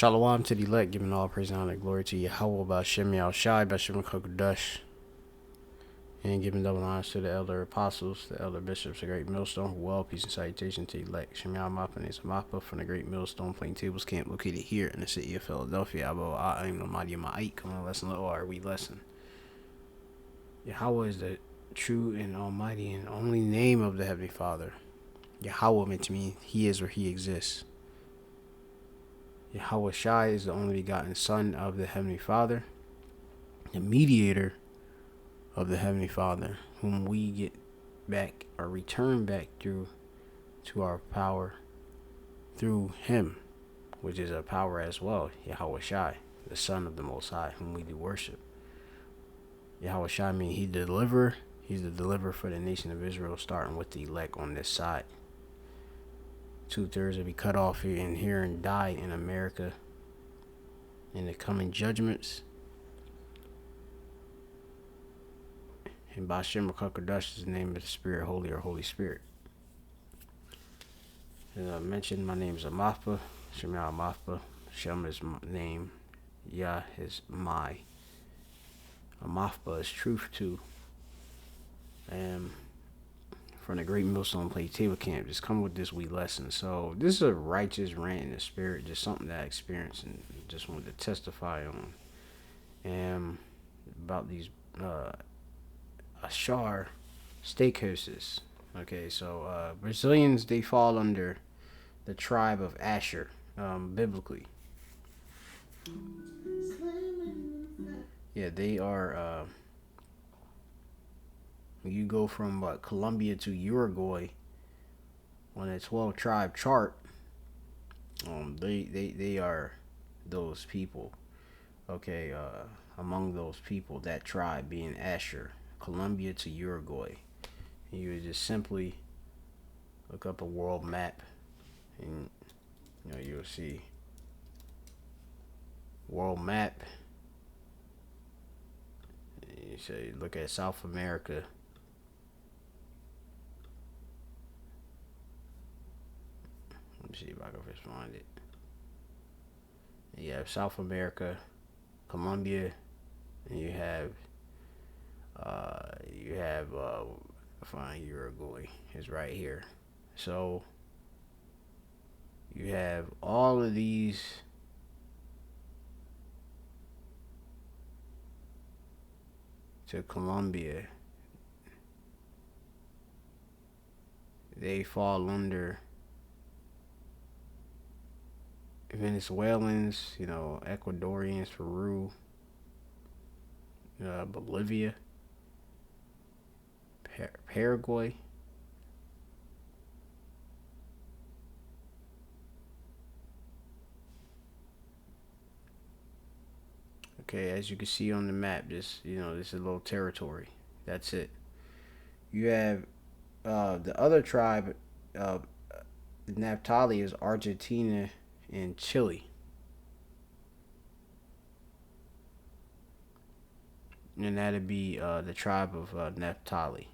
Shalom to the elect, giving all praise and honor and glory to Yahweh Ba'Shem Yahushai Ba'Shem Kokodash, and giving double honors to the elder apostles, the elder bishops, the great millstone. Well, peace and salutation to the elect. Shem Yahmappa and Mappa from the great millstone Plaintables camp located here in the city of Philadelphia. Abo A'im Lamadi Ma'ik. Come on, lesson little or we lesson. Yahweh is the true and almighty and only name of the Heavenly Father. Yahweh meant to mean He is or He exists. Yahweh Shai is the only begotten Son of the Heavenly Father, the mediator of the Heavenly Father, whom we get back or return back through to our power through Him, which is a power as well. Yahweh Shai, the Son of the Most High, whom we do worship. Yahweh Shai means He's the deliverer. He's the deliverer for the nation of Israel, starting with the elect on this side. 2/3 will be cut off here and die in America in the coming judgments. And Ba'Shem Kokodash is the name of the Spirit, Holy or Holy Spirit. As I mentioned, my name is Amafpa, Shem Amafpa. Shem is my name, Yah is my. Amafpa is truth too. From the great millstone Plaintables camp, just come with this wee lesson. So this is a righteous rant in the spirit, just something that I experienced and just wanted to testify on. About these Ashar steakhouses. Okay, so Brazilians, they fall under the tribe of Asher, biblically. Yeah, they are. You go from Colombia to Uruguay on a 12 tribe chart. They are those people. Okay, among those people, that tribe being Asher, Colombia to Uruguay. And you would just simply look up a world map, and you'll see world map. You say look at South America. Let me see if I can find it. You have South America, Colombia, and you have find Uruguay is right here. So you have all of these to Colombia. They fall under Venezuelans, Ecuadorians, Peru, Bolivia, Paraguay, okay, as you can see on the map, this is a little territory. That's it. You have the other tribe of Naphtali is Argentina and Chile. And that'd be the tribe of Naphtali.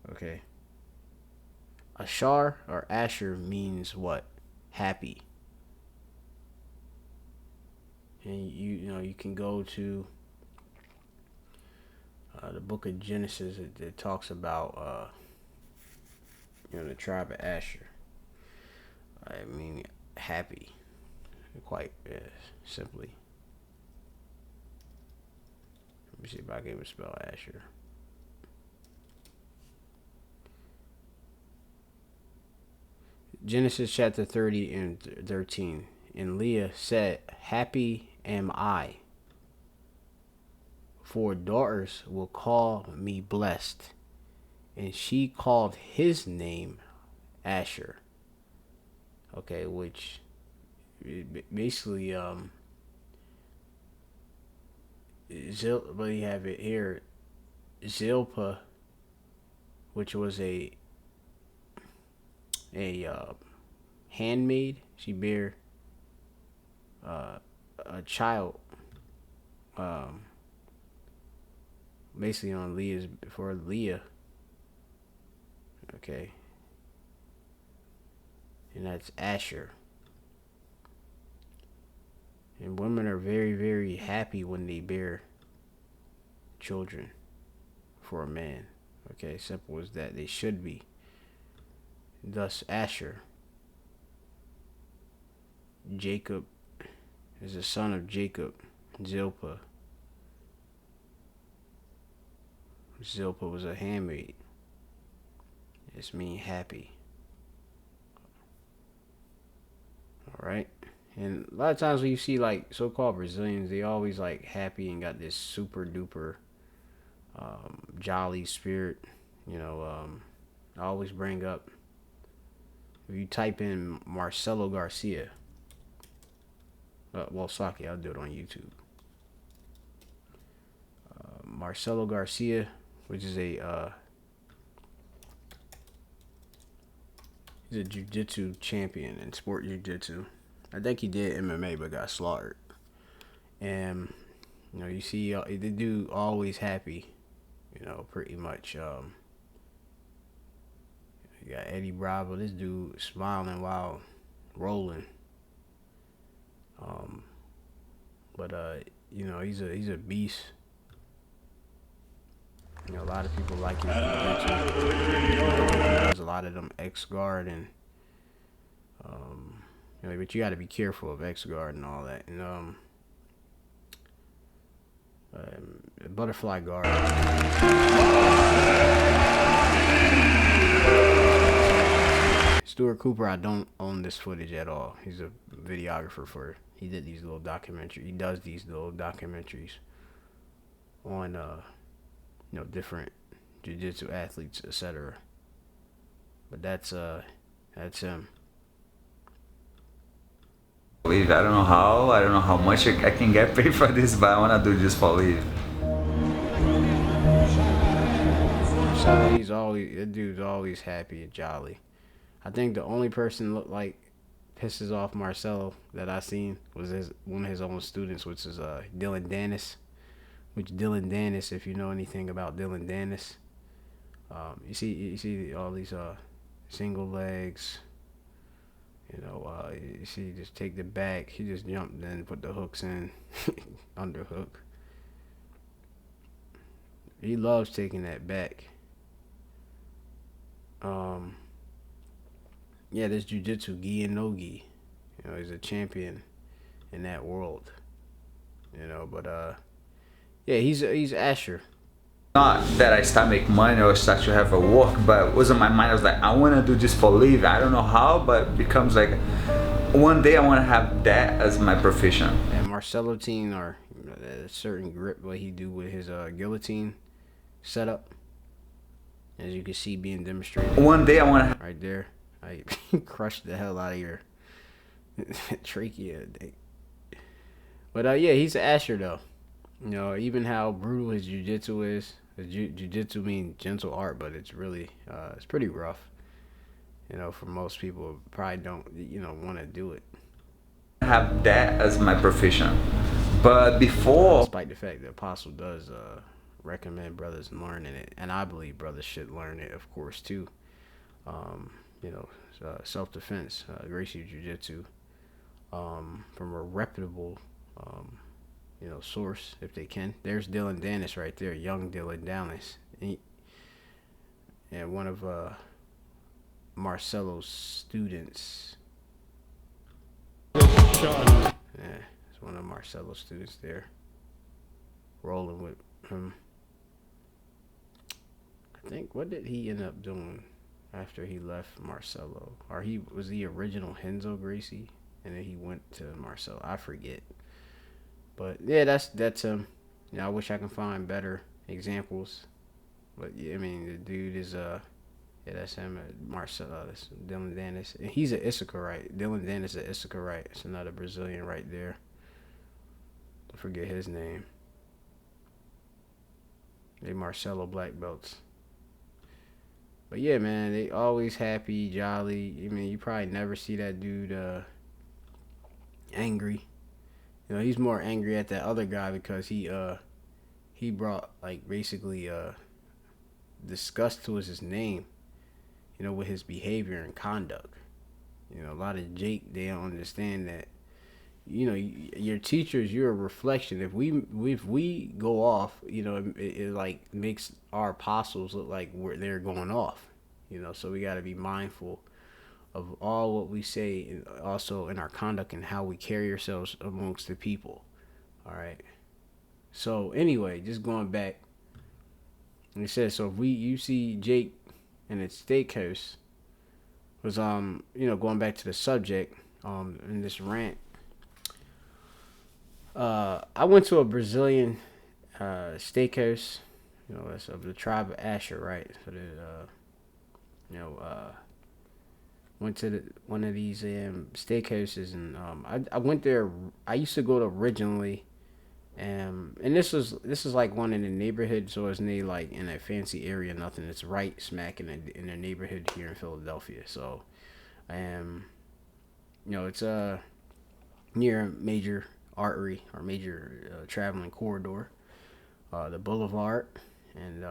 Okay. Ashar or Asher means what? Happy. And you can go to the book of Genesis. It talks about the tribe of Asher. I mean, happy, quite simply. Let me see if I can even spell Asher. Genesis chapter 30 and 13. And Leah said, "Happy am I, for daughters will call me blessed." And she called his name Asher. Okay, which basically but you have it here, Zilpah, which was a handmaid. She bare a child, basically on Leah's for Leah. Okay, and that's Asher. And women are very, very happy when they bear children for a man. Okay, simple as that. They should be. Thus, Asher, Jacob, is the son of Jacob, Zilpah. Zilpah was a handmaid. It's mean happy. Alright? And a lot of times when you see like so-called Brazilians, they always like happy and got this super duper jolly spirit. You know, I always bring up, if you type in Marcelo Garcia, well, Saki, I'll do it on YouTube. Marcelo Garcia, which is he's a jiu-jitsu champion in sport jiu-jitsu. I think he did MMA but got slaughtered. And you know, you see the dude always happy, you know, pretty much. You got Eddie Bravo, this dude smiling while rolling. But you know, he's a beast. You know, a lot of people like his jiu-jitsu. There's a lot of them X-guard and you know, but you got to be careful of X-guard and all that. And butterfly guard. Stuart Cooper, I don't own this footage at all. He's a videographer for. He did these little documentaries. He does these little documentaries on you know, different jiu-jitsu athletes, etc. But that's him. I don't know how much I can get paid for this, but I wanna do this for leave. So that dude's always happy and jolly. I think the only person look like pisses off Marcelo that I seen was one of his own students, which is Dylan Dennis. Which Dylan Dennis, if you know anything about Dylan Dennis, you see all these single legs. You know, you see, just take the back. He just jumped in, put the hooks in, underhook. He loves taking that back. Yeah, this jiu-jitsu, gi and no gi. You know, he's a champion in that world. You know, but yeah, he's Asher. Not that I start making money or start to have a work, but it was on my mind. I was like, I want to do this for living. I don't know how, but it becomes like one day I want to have that as my profession. And Marcelo team are a certain grip what he do with his guillotine setup, as you can see being demonstrated. One day I want to right there. I crushed the hell out of your trachea. But yeah, he's Asher though. You know, even how brutal his jiu-jitsu is. Jiu-jitsu means gentle art, but it's really, it's pretty rough. You know, for most people, probably don't, you know, want to do it. Have that as my profession. But before... Despite the fact that Apostle does recommend brothers learning it, and I believe brothers should learn it, of course, too. You know, self-defense, Gracie Jiu-Jitsu, from a reputable... you know, source if they can. There's Dylan Dennis right there, young Dylan Dennis, and one of Marcelo's students. Yeah, it's one of Marcelo's students there, rolling with him. I think, what did he end up doing after he left Marcelo? Or he was the original Henzo Gracie, and then he went to Marcelo. I forget. But yeah, that's him. You know, I wish I can find better examples. But yeah, I mean, the dude is yeah, that's him. Marcelo, that's Dylan Dennis. And he's an Issacharite. Dylan Dennis is an Issacharite. It's another Brazilian right there. I forget his name. They Marcelo black belts. But yeah, man, they always happy, jolly. I mean, you probably never see that dude angry. You know, he's more angry at that other guy because he brought, like, basically disgust to his name, you know, with his behavior and conduct. You know, a lot of Jake, they don't understand that, your teachers, you're a reflection. If we go off, it like makes our apostles look like they're going off. So we got to be mindful of all what we say, and also in our conduct and how we carry ourselves amongst the people. All right. So anyway, just going back, and it says, so if you see Jake in a steakhouse, was going back to the subject in this rant. I went to a Brazilian steakhouse. That's of the tribe of Asher, right? So you know went to one of these steakhouses, and I went there. I used to go to originally. And this is like one in the neighborhood, so it's not like in a fancy area, nothing. It's right smack in the neighborhood here in Philadelphia. So, it's near a major artery or major traveling corridor, the Boulevard, and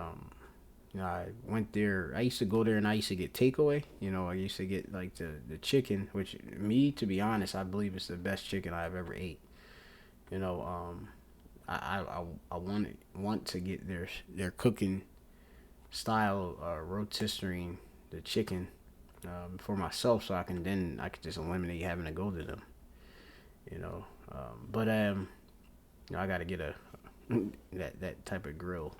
I went there. I used to go there and I used to get takeaway. I used to get like the chicken, which to be honest, I believe it's the best chicken I've ever ate. I want to get their cooking style, rotisserie the chicken for myself, so I could just eliminate having to go to them. But I gotta get a that type of grill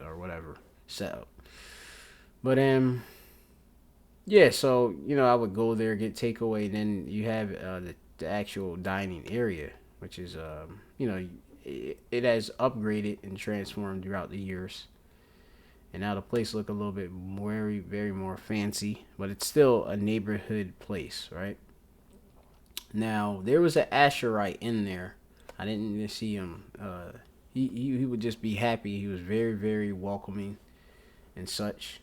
or whatever setup. But yeah. So I would go there, get takeaway. Then you have the actual dining area, which is it has upgraded and transformed throughout the years, and now the place look a little bit very, very more fancy, but it's still a neighborhood place, right? Now there was an Asherite in there. I didn't even see him. He would just be happy. He was very, very welcoming and such.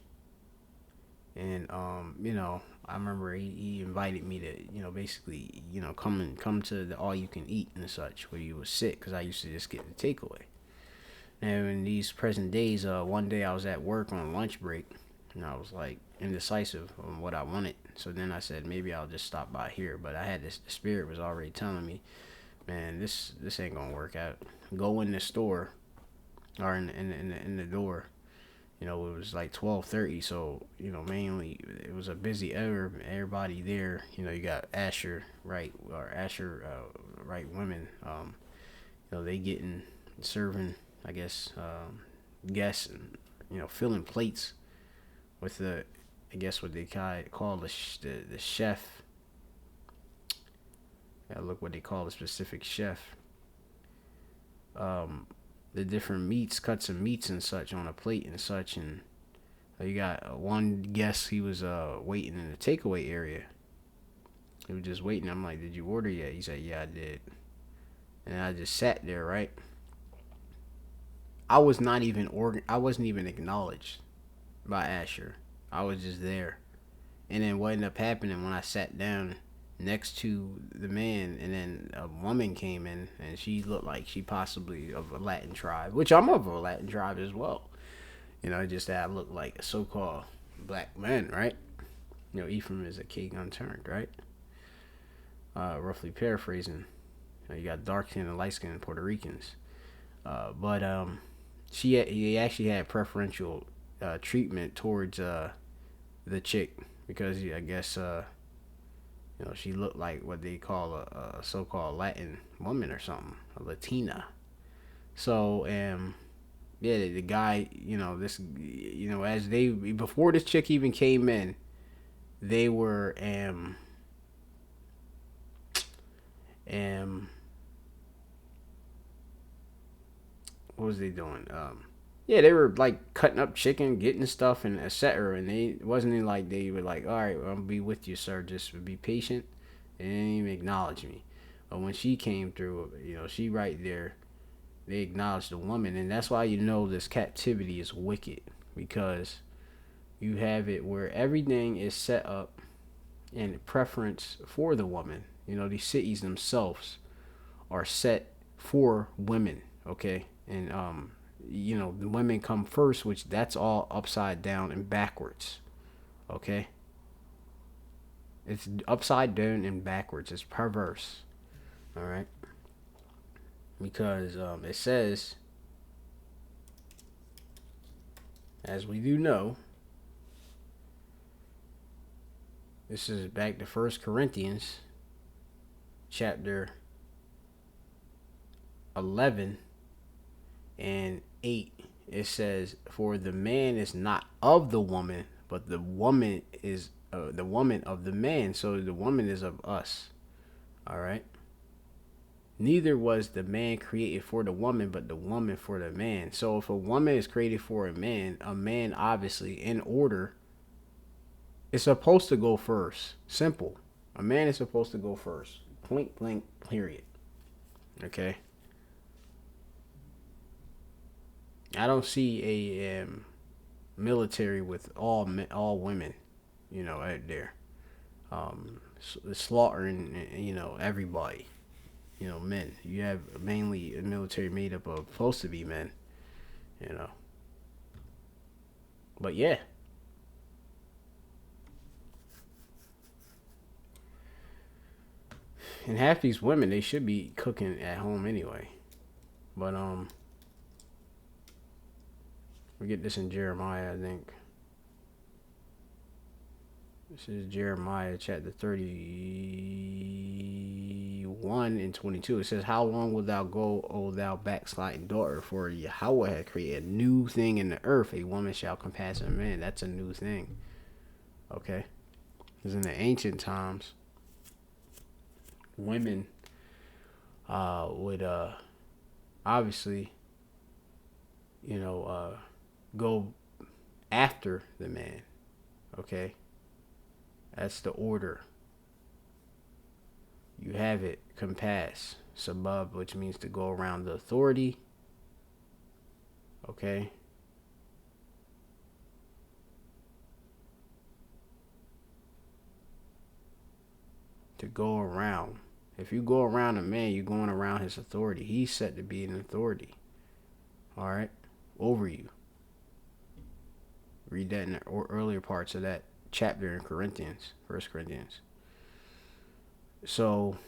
And I remember he invited me to basically come to the all you can eat and such where you would sit, because I used to just get the takeaway. Now in these present days, one day I was at work on lunch break, and I was like indecisive on what I wanted. So then I said maybe I'll just stop by here, but I had this. The spirit was already telling me, man, this ain't gonna work out. Go in the store, or in the door. It was like 12:30, so mainly it was a busy hour. Everybody there, you got Asher right, or Asher right women. They getting serving, I guess, guests, and filling plates with I guess what they call the chef. Gotta look what they call the specific chef. The different meats, cuts of meats and such on a plate and such, and you got one guest. He was waiting in the takeaway area. He was just waiting. I'm like, did you order yet? He said, yeah, I did. And I just sat there, right? I wasn't even acknowledged by Asher. I was just there. And then what ended up happening when I sat down next to the man, and then a woman came in, and she looked like she possibly of a Latin tribe, which I'm of a Latin tribe as well. Just that I look like a so-called black man, right? Ephraim is a king unturned, right? Roughly paraphrasing. You got dark skin and light skin Puerto Ricans, but he actually had preferential treatment towards the chick, because I guess she looked like what they call a so-called Latin woman or something, a Latina. So yeah, the guy, this, as they, before this chick even came in, they were what was they doing? Yeah, they were like cutting up chicken, getting stuff, and etc. And it wasn't like they were like, all right, well, I'll be with you, sir. Just be patient. They didn't even acknowledge me. But when she came through, she right there, they acknowledged the woman. And that's why this captivity is wicked, because you have it where everything is set up in preference for the woman. These cities themselves are set for women, okay? And the women come first, which that's all upside down and backwards, okay? It's upside down and backwards. It's perverse. All right, because it says, as we do know, this is back to First Corinthians, chapter 11 and 8. It says, "For the man is not of the woman, but the woman is the woman of the man. So the woman is of us." All right. Neither was the man created for the woman, but the woman for the man. So if a woman is created for a man obviously in order is supposed to go first. Simple. A man is supposed to go first. Point blank. Period. Okay. I don't see a military with all women, out there, slaughtering, everybody, men. You have mainly a military made up of supposed to be men, you know. But yeah. And half these women, they should be cooking at home anyway. But we get this in Jeremiah, I think. This is Jeremiah chapter 31 and 22. It says, "How long wilt thou go, O thou backsliding daughter? For Yahweh had created a new thing in the earth. A woman shall compass a man." That's a new thing. Okay? Because in the ancient times, women would obviously, go after the man. Okay? That's the order. You have it, compass, sabab, which means to go around the authority. Okay? To go around. If you go around a man, you're going around his authority. He's set to be an authority. All right? Over you. Read that in the earlier parts of that chapter in Corinthians, 1 Corinthians. So,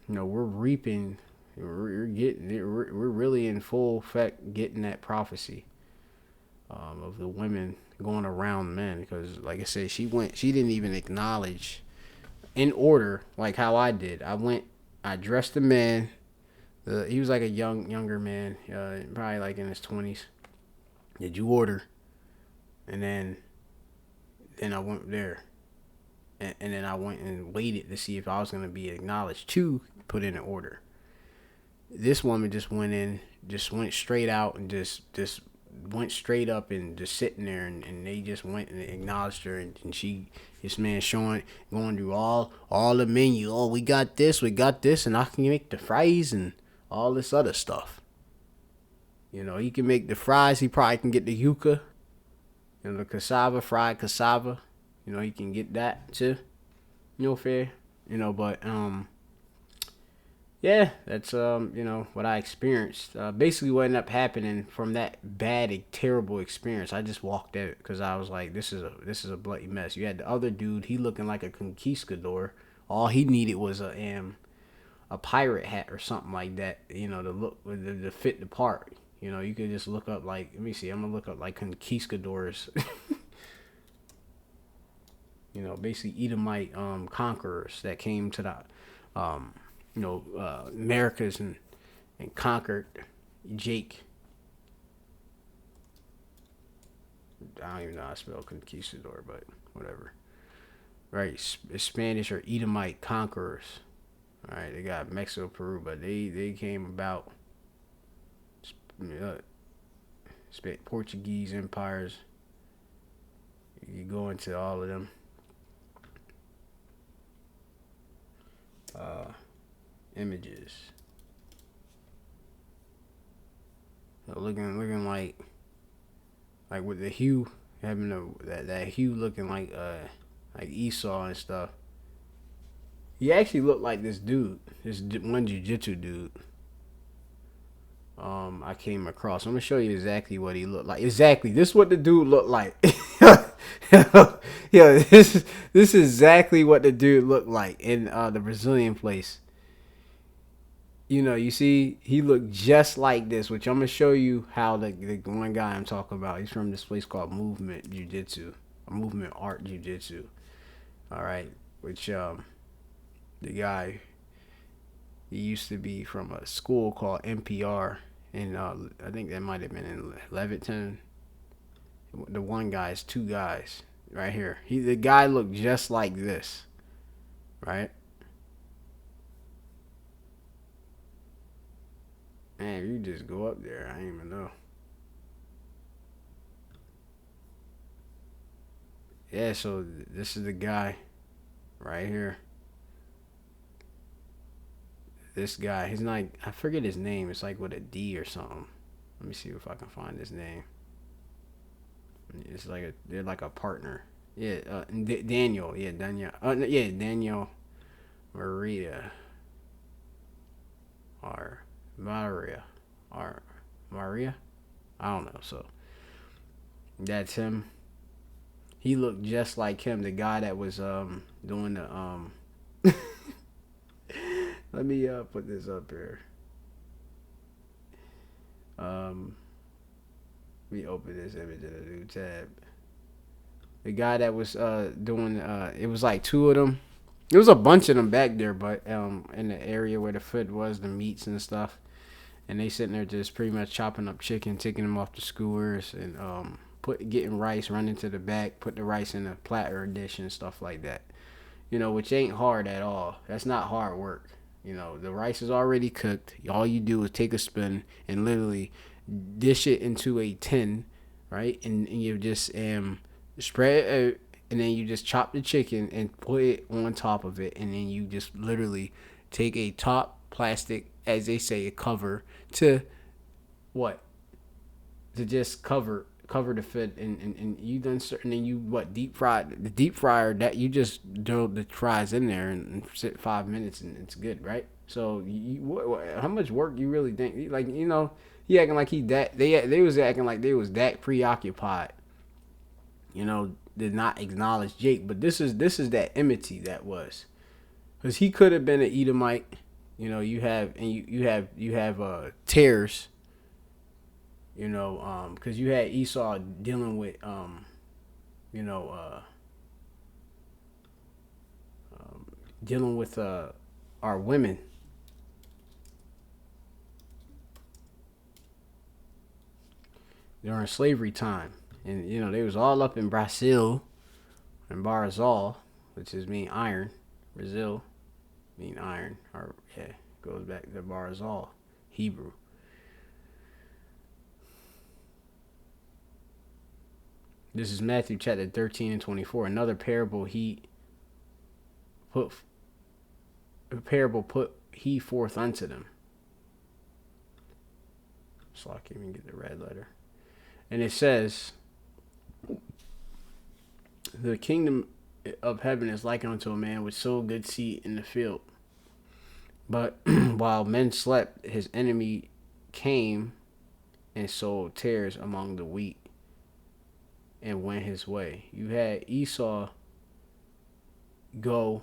we're reaping, we're really in full effect getting that prophecy of the women going around men. Because, like I said, she didn't even acknowledge in order, like how I did. I dressed the man. He was like a younger man, probably like in his 20s. Did you order? And then I went there. And then I went and waited to see if I was going to be acknowledged to put in an order. This woman just went straight out and just went straight up and just sitting there. And they just went and acknowledged her. And this man going through all the menu. Oh, we got this, and I can make the fries and all this other stuff. He can make the fries. He probably can get the yuca. The cassava, fried cassava. He can get that too. Fair. But yeah, that's what I experienced. Basically what ended up happening from that bad, terrible experience, I just walked out because I was like, this is a bloody mess. You had the other dude, he looking like a conquistador. All he needed was a pirate hat or something like that, to look to fit the part. You could just look up, like, let me see, I'm gonna look up like conquistadors. Basically Edomite conquerors that came to the Americas and conquered Jake. I don't even know how to spell conquistador, but whatever. Right, Spanish or Edomite conquerors. All right, they got Mexico, Peru, but they came about. Portuguese empires. You go into all of them. Images. Looking like with the hue, having that hue looking like Esau and stuff. He actually looked like this dude, this one jiu-jitsu dude. I came across. I'm gonna show you exactly what he looked like. Exactly, this is what the dude looked like. Yo, this is exactly what the dude looked like in the Brazilian place. You know, you see, he looked just like this, which I'm gonna show you how the one guy I'm talking about. He's from this place called Movement Jiu Jitsu, or Movement Art Jiu Jitsu. All right, which the guy, he used to be from a school called NPR, and I think that might have been in Leviton. The one guy is two guys right here. The guy looked just like this, right? Man, you just go up there. I didn't even know. Yeah, so this is the guy right here. This guy, he's like, I forget his name. It's like with a D or something. Let me see if I can find his name. It's like they're like a partner. Yeah, Daniel. Yeah, Daniel. Yeah, Daniel Maria or Maria or Maria. I don't know. So that's him. He looked just like him, the guy that was doing the. Let me put this up here. Um, Let me open this image in a new tab. The guy that was doing it was like two of them. There was a bunch of them back there, but in the area where the foot was, the meats and stuff, and they sitting there just pretty much chopping up chicken, taking them off the skewers, and getting rice, running to the back, put the rice in a platter dish and stuff like that. You know, which ain't hard at all. That's not hard work. You know, the rice is already cooked. All you do is take a spoon and literally dish it into a tin, right? And you just spread it out, and then you just chop the chicken and put it on top of it, and then you just literally take a top plastic, as they say, a cover to what? To just cover the fit, and you done certain, and you deep fried the deep fryer that you just throw the fries in there and sit 5 minutes and it's good, right? So how much work you really think? Like, you know, he acting like he that they was acting like they was that preoccupied, you know, did not acknowledge Jake. But this is that enmity that was, because he could have been an Edomite. You know, you have tears. You know, because you had Esau dealing with you know, dealing with our women. During slavery time, and you know they was all up in Brazil and Barzal, which is mean iron. Brazil mean iron, or yeah, goes back to Barzal, Hebrew. This is Matthew chapter 13 and 24. Another parable put put he forth unto them. So I can't even get the red letter. And it says, the kingdom of heaven is like unto a man which sowed good seed in the field. But while men slept, his enemy came and sowed tares among the wheat and went his way. You had Esau go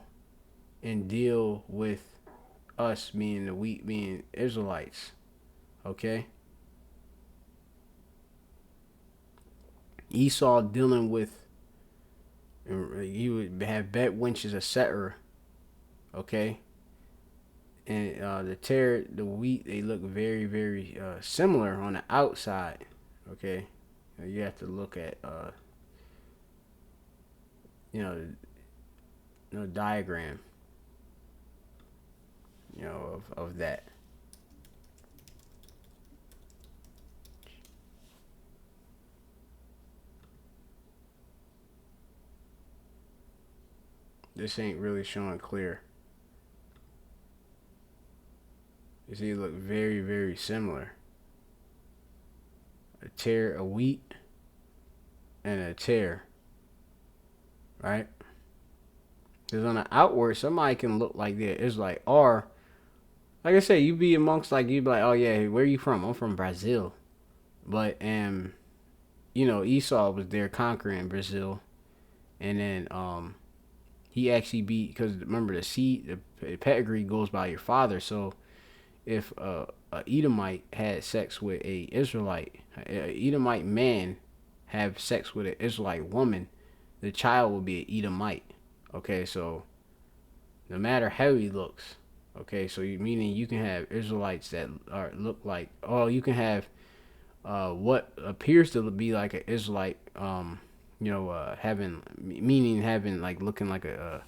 and deal with us, meaning the wheat, being Israelites. Okay? Esau dealing with, you would have bet winches, etc. Okay? And the wheat, they look very, very similar on the outside. Okay? You have to look at, diagram, of that. This ain't really showing clear. You see, it look very, very similar. A wheat, and a tear, right? Because on the outward, somebody can look like that. It's or like I say, you be amongst, like, you be like, oh yeah, where you from? I'm from Brazil. But Esau was there conquering Brazil, and then he actually beat, because remember the seed, the pedigree goes by your father. So if a Edomite had sex with a Israelite, a Edomite man have sex with an Israelite woman, the child will be an Edomite. Okay, so no matter how he looks. Okay, so meaning you can have Israelites that look like, oh, you can have what appears to be like an Israelite, having, meaning having, like, looking like the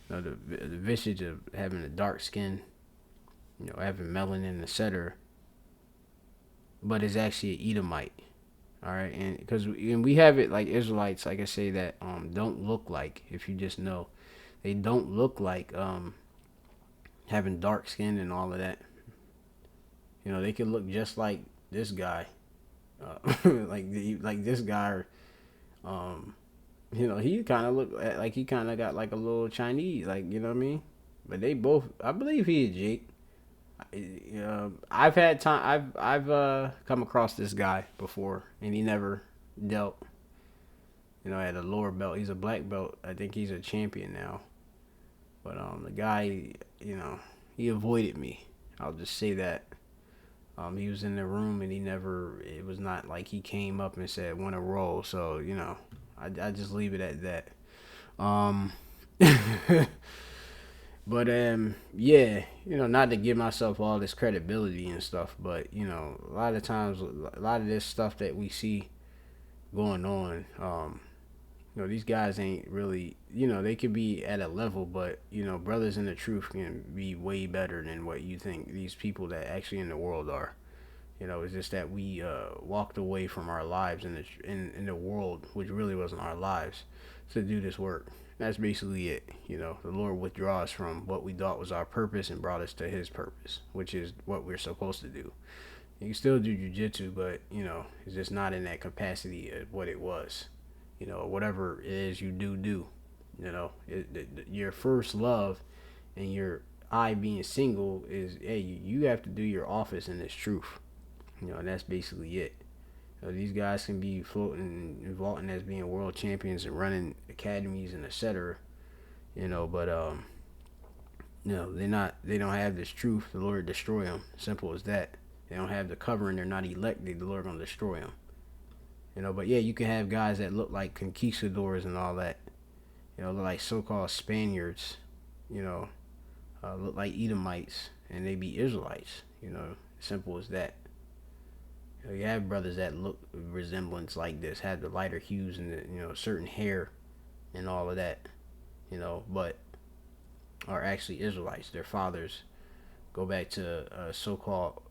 visage of having a dark skin, having melanin, etc. But it's actually an Edomite. All right, and because we have it like Israelites, like I say, that don't look like, if you just know, they don't look like having dark skin and all of that. They could look just like this guy, like this guy. Um, he kind of look like he kind of got like a little Chinese, like, you know what I mean. But they both, I believe he is Jake. I've had time. I've come across this guy before, and he never dealt. At a lower belt. He's a black belt. I think he's a champion now. But the guy, he avoided me. I'll just say that. He was in the room, and he never. It was not like he came up and said, "Want to roll?" So I just leave it at that. Um, But yeah, not to give myself all this credibility and stuff, but a lot of times, a lot of this stuff that we see going on, these guys ain't really, they could be at a level, but brothers in the truth can be way better than what you think these people that actually in the world are. It's just that we walked away from our lives in the world, which really wasn't our lives, to do this work. That's basically it. The Lord withdraws from what we thought was our purpose and brought us to His purpose, which is what we're supposed to do. You can still do jujitsu, but it's just not in that capacity of what it was. Whatever it is you do. Your first love and your eye being single is, hey, you have to do your office in this truth. And that's basically it. These guys can be floating and vaulting as being world champions and running academies and etc. But they're not. They don't have this truth. The Lord destroy them. Simple as that. They don't have the covering. They're not elected. The Lord gonna destroy them. But yeah, you can have guys that look like conquistadors and all that. Look like so-called Spaniards. Look like Edomites, and they be Israelites. Simple as that. You have brothers that look resemblance like this, have the lighter hues and the certain hair and all of that, but are actually Israelites. Their fathers go back to so-called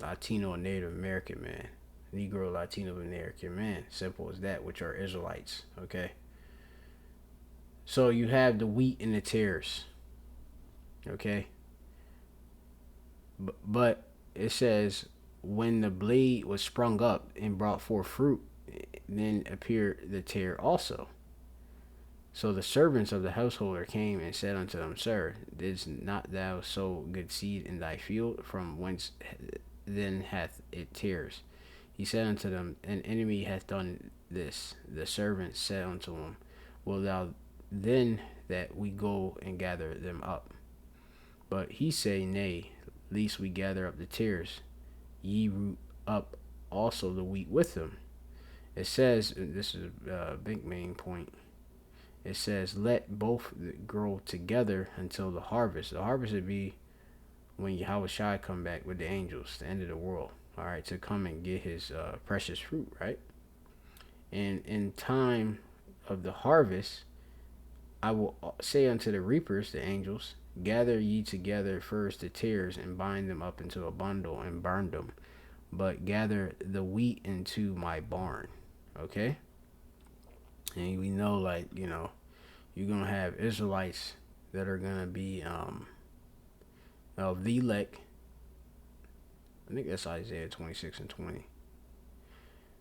Latino and Native American man, Negro, Latino, American man. Simple as that, which are Israelites. Okay. So you have the wheat and the tares. Okay. But it says, when the blade was sprung up and brought forth fruit, then appeared the tare also. So the servants of the householder came and said unto them, Sir, didst not thou sow good seed in thy field? From whence then hath it tares? He said unto them, An enemy hath done this. The servants said unto him, Will thou then that we go and gather them up? But he say, Nay, lest we gather up the tares. Ye root up also the wheat with them. It says, and this is a big main point, it says, let both grow together until the harvest. The harvest would be when Yahweh Shai come back with the angels, the end of the world, all right, to come and get his precious fruit, right? And in time of the harvest, I will say unto the reapers, the angels, gather ye together first the tares and bind them up into a bundle and burn them, but gather the wheat into my barn. Okay? And we know, like, you're going to have Israelites that are going to be of the elect. I think that's Isaiah 26 and 20.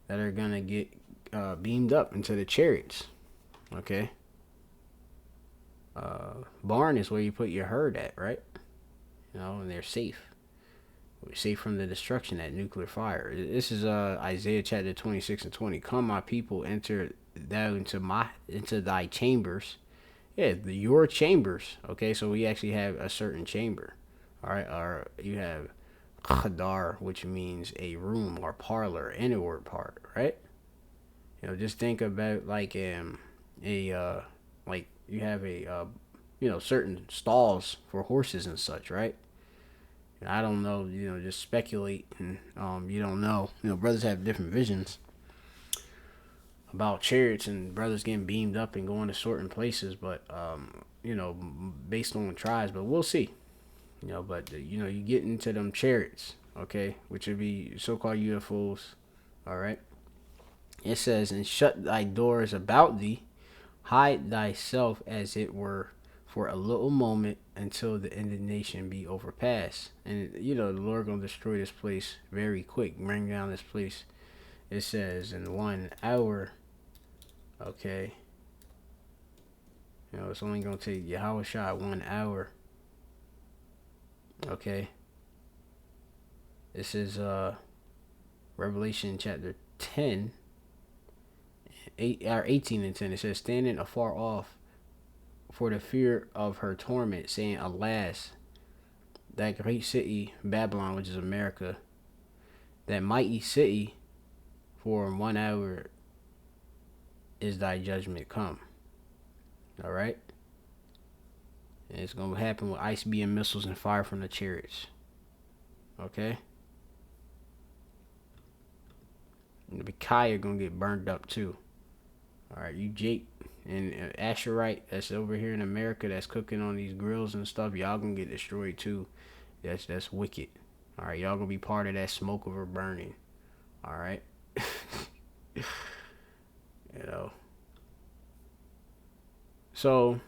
That are going to get beamed up into the chariots. Okay? Barn is where you put your herd at, right? And they're safe. safe from the destruction at nuclear fire. This is Isaiah chapter 26 and 20. Come, my people, enter thou into thy chambers. Yeah, your chambers. Okay, so we actually have a certain chamber. All right, or you have khadar, which means a room or parlor, inward part, right? Just think about like like you have a certain stalls for horses and such, right? I don't know, just speculate, and you don't know. Brothers have different visions about chariots and brothers getting beamed up and going to certain places, but based on tribes, but we'll see. But you get into them chariots, okay, which would be so-called UFOs, all right? It says, and shut thy doors about thee, hide thyself as it were for a little moment until the indignation be overpassed. And the Lord gonna destroy this place very quick, bring down this place. It says in 1 hour, okay. It's only gonna take Yahweh Shai 1 hour. Okay. This is Revelation chapter 10, 18 and 10. It says, standing afar off for the fear of her torment, saying, alas, that great city Babylon, which is America, that mighty city, for in 1 hour is thy judgment come. All right. And it's going to happen with ice beam missiles and fire from the chariots. Okay. And the Bikaya going to get burned up too. All right. You Jake and Asherite that's over here in America that's cooking on these grills and stuff, y'all going to get destroyed too. That's wicked. All right. Y'all going to be part of that smoke of her burning. All right. So,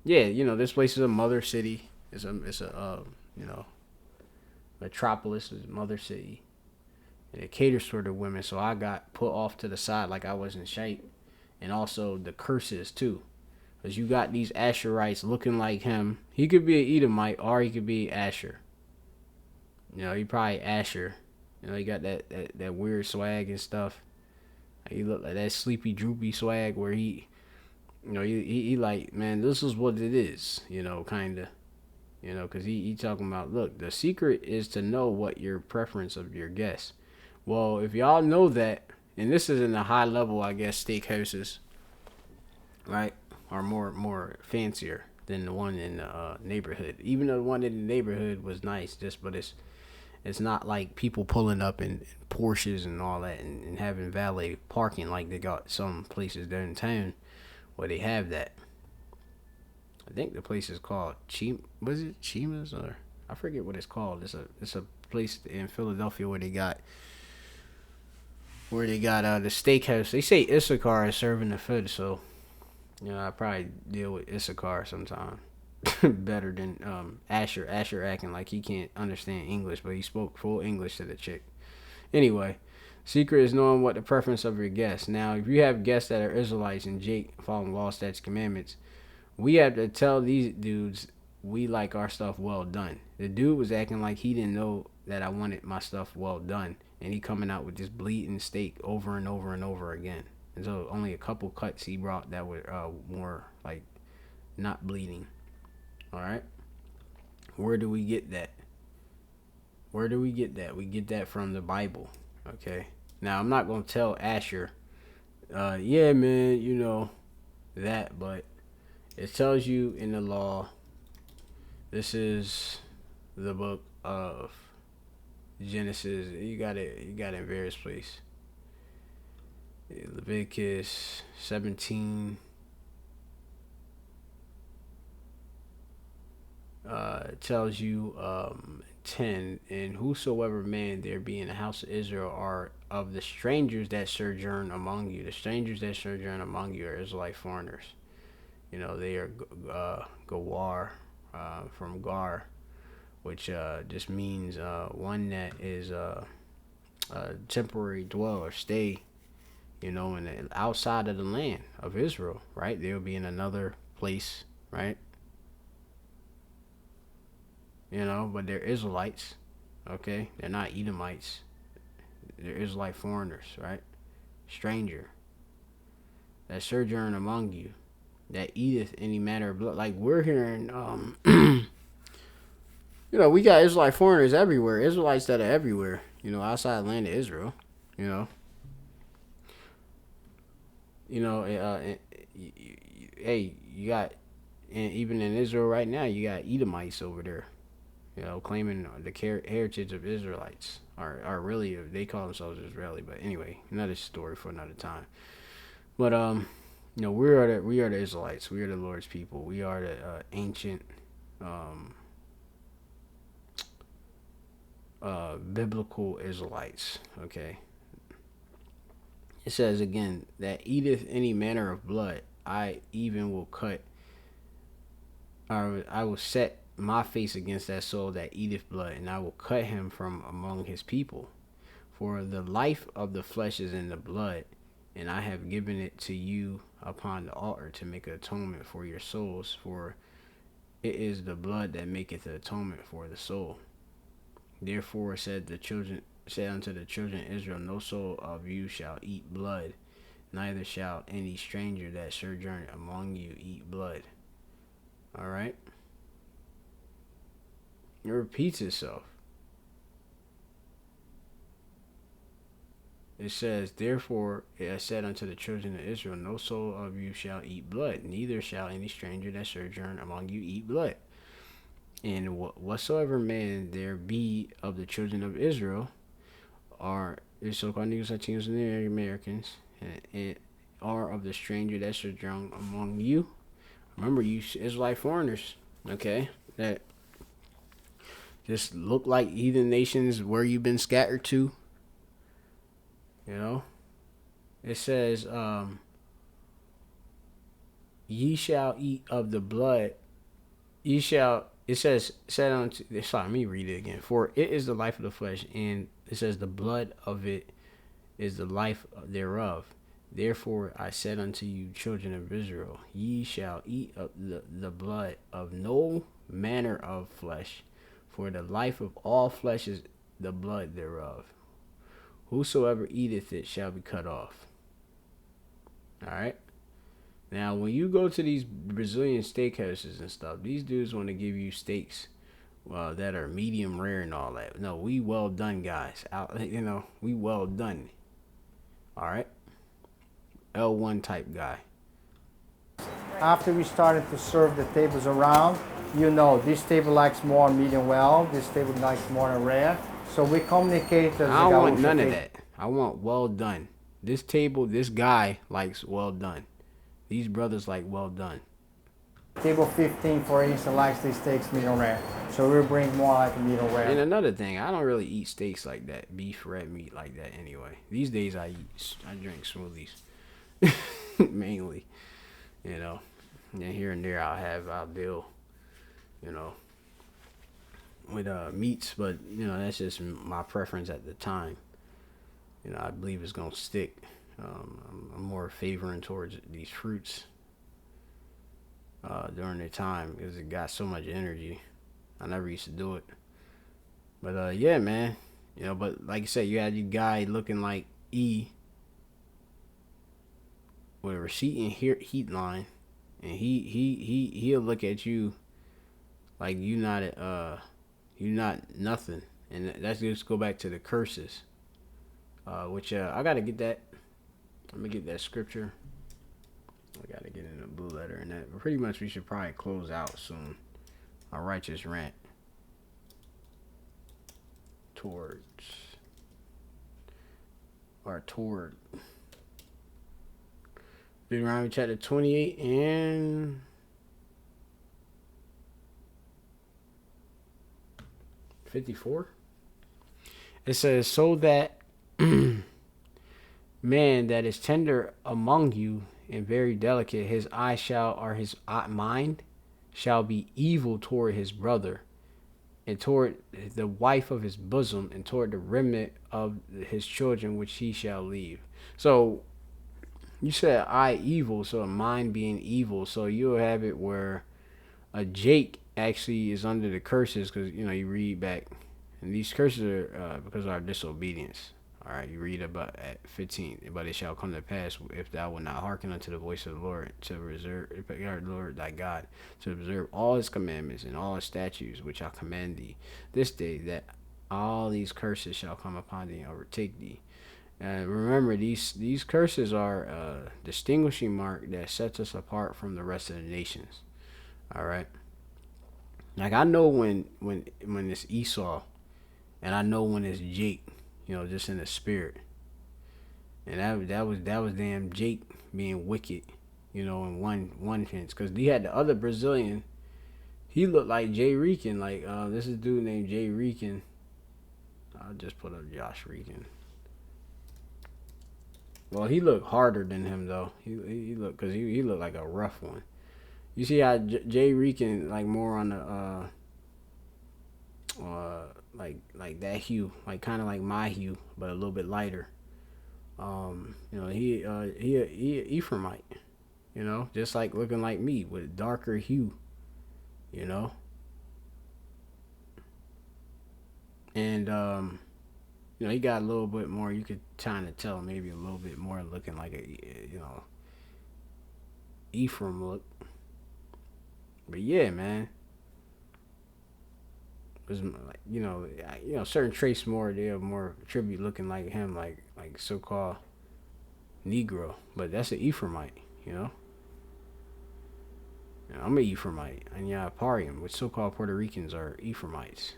yeah, this place is a mother city. It's a metropolis, is mother city. And it caters for the women. So I got put off to the side like I was in shape. And also the curses too. Because you got these Asherites looking like him. He could be an Edomite or he could be Asher. He probably Asher. He got that weird swag and stuff. He look like that sleepy droopy swag where he like, man, this is what it is, kind of, because he talking about, look, the secret is to know what your preference of your guests. Well, if y'all know that, and this is in the high level, I guess, steakhouses, right, are more fancier than the one in the neighborhood. Even though the one in the neighborhood was nice, but it's not like people pulling up in Porsches and all that and having valet parking like they got some places there in town where they have that. I think the place is called Chima's, or I forget what it's called. It's a place in Philadelphia where they got the steakhouse. They say Issachar is serving the food, so I probably deal with Issachar sometime. Better than Asher. Asher acting like he can't understand English, but he spoke full English to the chick. Anyway, secret is knowing what the preference of your guests. Now, if you have guests that are Israelites and Jake following law, statutes, commandments, we have to tell these dudes we like our stuff well done. The dude was acting like he didn't know that I wanted my stuff well done, and he coming out with this bleeding steak over and over and over again. And so only a couple cuts he brought that were more like not bleeding. All right. Where do we get that? We get that from the Bible. Okay. Now, I'm not going to tell Asher, yeah, man, that, but it tells you in the law. This is the book of Genesis. You got it in various places. Leviticus 17. Tells you 10, and whosoever man there be in the house of Israel are of the strangers that sojourn among you. The strangers that sojourn among you are Israelite foreigners. They are Gawar, from Gar, which just means one that is a temporary dweller, stay, in the outside of the land of Israel, right? They'll be in another place, right? But they're Israelites. Okay, they're not Edomites. They're Israelite foreigners, right? Stranger that sojourn among you, that eateth any manner of blood. Like we're hearing, we got Israelite foreigners everywhere. Israelites that are everywhere. Outside the land of Israel. You know, you know. Hey, you got, and even in Israel right now, you got Edomites over there. Claiming the heritage of Israelites, are really, they call themselves Israeli. But anyway, another story for another time. But we are the Israelites. We are the Lord's people. We are the ancient, biblical Israelites. Okay. It says again that eateth any manner of blood, I even will cut, or I will set my face against that soul that eateth blood, and I will cut him from among his people. For the life of the flesh is in the blood, and I have given it to you upon the altar to make atonement for your souls, for it is the blood that maketh the atonement for the soul. Therefore said unto the children of Israel, no soul of you shall eat blood, neither shall any stranger that sojourn among you eat blood. All right. It repeats itself. It says, therefore I said unto the children of Israel, no soul of you shall eat blood, neither shall any stranger that sojourn among you eat blood. And whatsoever man there be of the children of Israel, are the so-called Negroes, Latinos, and Americans, and are of the stranger that sojourn among you. Remember, you Israelite foreigners, okay, that just look like heathen nations where you've been scattered to. It says, ye shall eat of the blood. It says, let me read it again. For it is the life of the flesh, and it says the blood of it is the life thereof. Therefore I said unto you, children of Israel, ye shall eat of the blood of no manner of flesh, for the life of all flesh is the blood thereof. Whosoever eateth it shall be cut off. All right. Now, when you go to these Brazilian steakhouses and stuff, these dudes want to give you steaks that are medium rare and all that. No, we well done, guys. We well done. All right. L1 type guy. After we started to serve the tables around, this table likes more medium well, this table likes more rare. So we communicate. I don't want none of that. I want well done. This guy likes well done. These brothers like well done. Table 15, for instance, likes these steaks medium rare. So we bring more like a medium rare. And another thing, I don't really eat steaks like that, beef, red meat like that anyway. These days I drink smoothies. Mainly. And here and there I'll deal, with meats, but that's just my preference at the time. I believe it's gonna stick. I'm more favoring towards these fruits during their time because it got so much energy. I never used to do it, but yeah, man. But like I said, you had your guy looking like E with a receipt and heat line, and he'll look at you like you not nothing, and that's just go back to the curses, which I gotta get that. Let me get that scripture. I gotta get in a blue letter and that. But pretty much we should probably close out soon. A righteous rant toward Deuteronomy chapter 28 and 54. It says, so that man that is tender among you and very delicate, his mind shall be evil toward his brother, and toward the wife of his bosom, and toward the remnant of his children which he shall leave. So you said evil, so a mind being evil. So you'll have it where a Jake actually is under the curses, because you read back And these curses are because of our disobedience. All right, you read about at 15, but it shall come to pass if thou wilt not hearken unto the voice of the Lord to reserve, Lord thy God, to observe all his commandments and all his statutes which I command thee this day, that all these curses shall come upon thee and overtake thee. And remember, these curses are a distinguishing mark that sets us apart from the rest of the nations. All right, like I know when it's Esau, and I know when it's Jake. Just in the spirit. And that was damn Jake being wicked, in one sense. Because he had the other Brazilian. He looked like Jay Reekin. Like, this is a dude named Jay Reekin. I'll just put up Josh Reekin. Well, he looked harder than him, though. He looked, because he looked like a rough one. You see how Jay Reekin, like, more on the, like that hue, like kind of like my hue, but a little bit lighter. He Ephraimite, just like looking like me with darker hue, and he got a little bit more. You could kind of tell maybe a little bit more looking like a Ephraim look. But yeah, man. Certain traits more, they have more tribute looking like him, like so-called Negro, but that's an Ephraimite, I'm an Ephraimite, and Parium, which so-called Puerto Ricans are Ephraimites,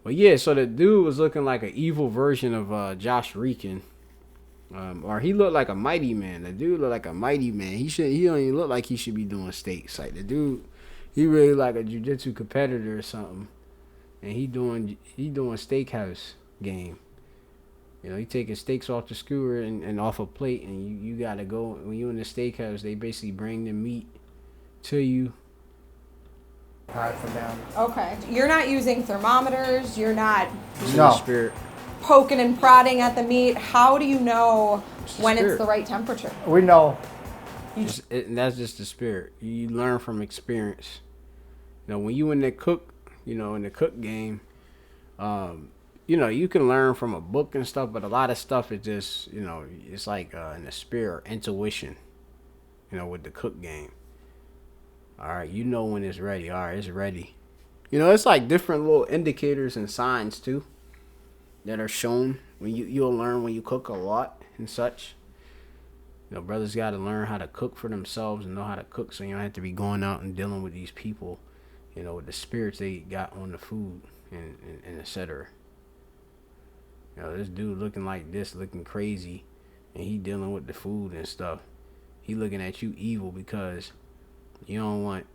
But yeah, so the dude was looking like an evil version of Josh Reekin, or he looked like a mighty man. The dude looked like a mighty man. He don't even look like he should be doing steaks. Like the dude. He really like a jiu-jitsu competitor or something, and he doing Steakhouse game. He taking steaks off the skewer and off a plate, and you gotta go when you in the steakhouse. They basically bring the meat to you. Hard for them. Okay, you're not using thermometers. You're not Spirit. Poking and prodding at the meat. How do you know when it's the right temperature? We know. And that's just the spirit. You learn from experience. When you in the cook, in the cook game, you can learn from a book and stuff, but a lot of stuff is just, it's like in the spirit or intuition, with the cook game. All right, when it's ready. All right, it's ready. It's like different little indicators and signs too that are shown when you'll learn when you cook a lot and such. Brothers got to learn how to cook for themselves and know how to cook, so you don't have to be going out and dealing with these people, with the spirits they got on the food and etc. This dude looking like this, looking crazy, and he dealing with the food and stuff. He looking at you evil because you don't want,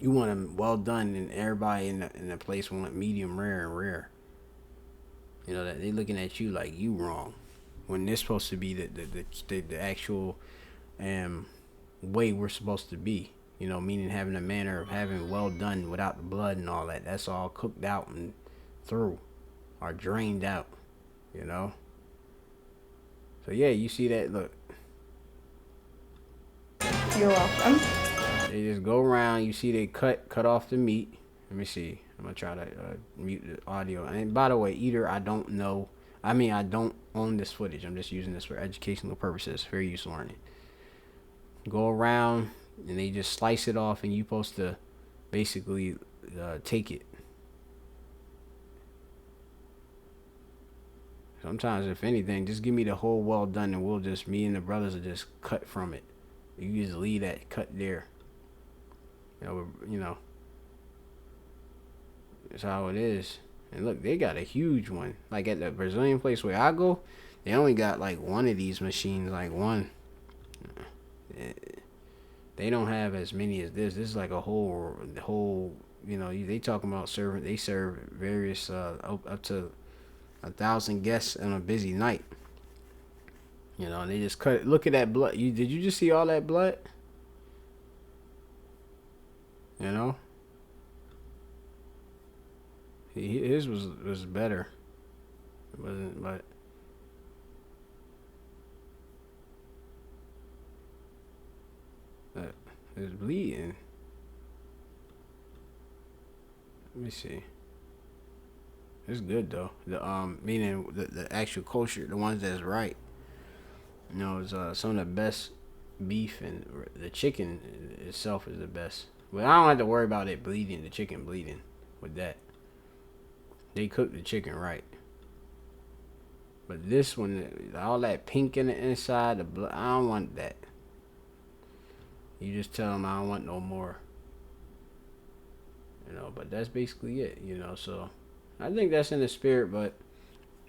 you want them well done, and everybody in the place want medium rare and rare. That they looking at you like you wrong. When they're supposed to be the actual way we're supposed to be, meaning having a manner of having well done without the blood and all that. That's all cooked out and through or drained out, So yeah, you see that, look. You're welcome. They just go around, you see they cut off the meat. Let me see. I'm going to try to mute the audio. And by the way, I don't know. I don't own this footage. I'm just using this for educational purposes, fair use learning. Go around, and they just slice it off, and you're supposed to basically take it. Sometimes, if anything, just give me the whole well done, and me and the brothers will just cut from it. You just leave that cut there. That's how it is. And look, they got a huge one. Like at the Brazilian place where I go, they only got like one of these machines, like one. They don't have as many as this. This is like a whole. They talking about serving. They serve various up to 1,000 guests on a busy night. And they just cut. Look at that blood. Did you just see all that blood? His was better. It wasn't, but it was bleeding. Let me see. It's good though. The meaning the actual kosher, the ones that's right. You know, it's some of the best beef, and the chicken itself is the best. But I don't have to worry about it bleeding, the chicken bleeding with that. They cook the chicken right. But this one, all that pink in the inside, the blood, I don't want that. You just tell them I don't want no more. You know, but that's basically it, you know. So I think that's in the spirit, but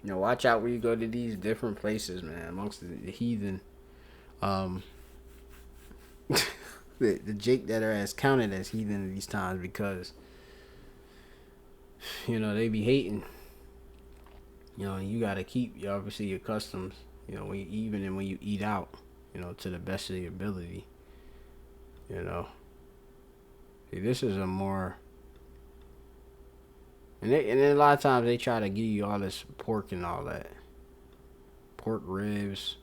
you know, watch out where you go to these different places, man, amongst the heathen. The Jake that are as counted as heathen in these times, because you know they be hating. You know, you gotta keep obviously your customs. You know, even when you eat out, you know, to the best of your ability. You know, see, this is a more, and then a lot of times they try to give you all this pork and all that, pork ribs,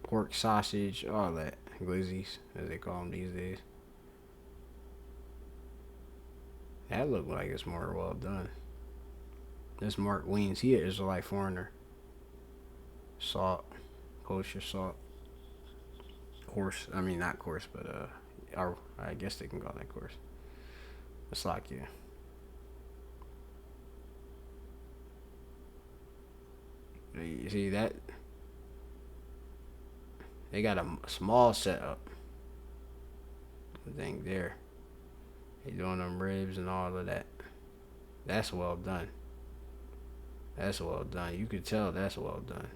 pork sausage, all that, glizzies as they call them these days. That look like it's more well done. This Mark Wiens, he is like foreigner. Salt, kosher salt. Coarse, I mean not coarse, but or I guess they can call that coarse. It's like, yeah. You see that? They got a small setup. I think there. They doing them ribs and all of that. That's well done. That's well done. You could tell that's well done.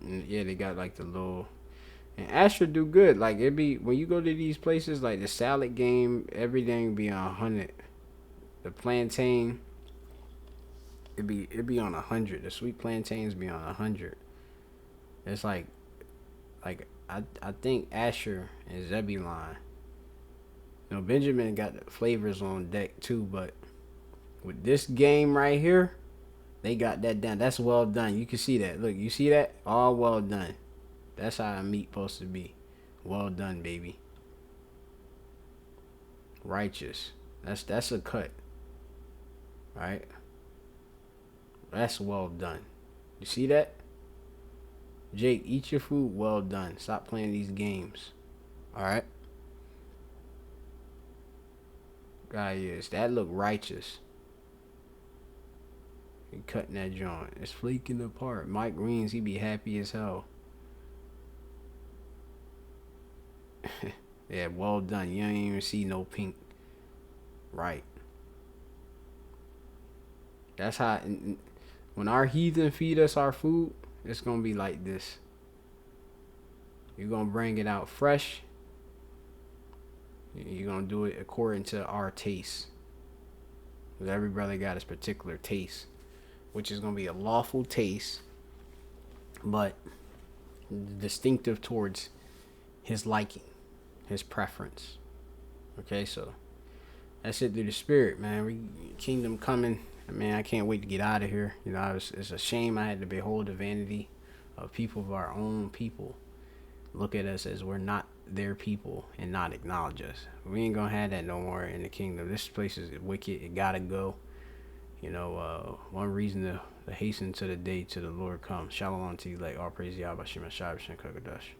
And yeah, they got like the little, and Astra do good. Like it be when you go to these places, like the salad game, everything be on 100. The plantain, it be on 100. The sweet plantains be on 100. It's like I think Asher and Zebulon. You know, Benjamin got the flavors on deck too, but with this game right here, they got that done. That's well done. You can see that. Look, you see that? All well done. That's how a meat supposed to be. Well done, baby. Righteous. That's a cut. Right? That's well done. You see that? Jake, eat your food. Well done. Stop playing these games. Alright? God, yes. That look righteous. He cutting that joint. It's flaking apart. Mike Greens, he be happy as hell. Yeah, well done. You don't even see no pink. Right. That's how, when our heathen feed us our food, it's going to be like this. You're going to bring it out fresh. You're going to do it according to our taste. Because every brother got his particular taste, which is going to be a lawful taste, but distinctive towards his liking, his preference. Okay, so that's it through the spirit, man. Kingdom coming. Man, I can't wait to get out of here. You know, it's a shame I had to behold the vanity of people of our own people. Look at us as we're not their people and not acknowledge us. We ain't gonna have that no more in the kingdom. This place is wicked. It gotta go. You know, one reason to hasten to the day to the Lord comes. Shalom to you, like all praise Yahweh Shema Shabbat Shem Kakadash.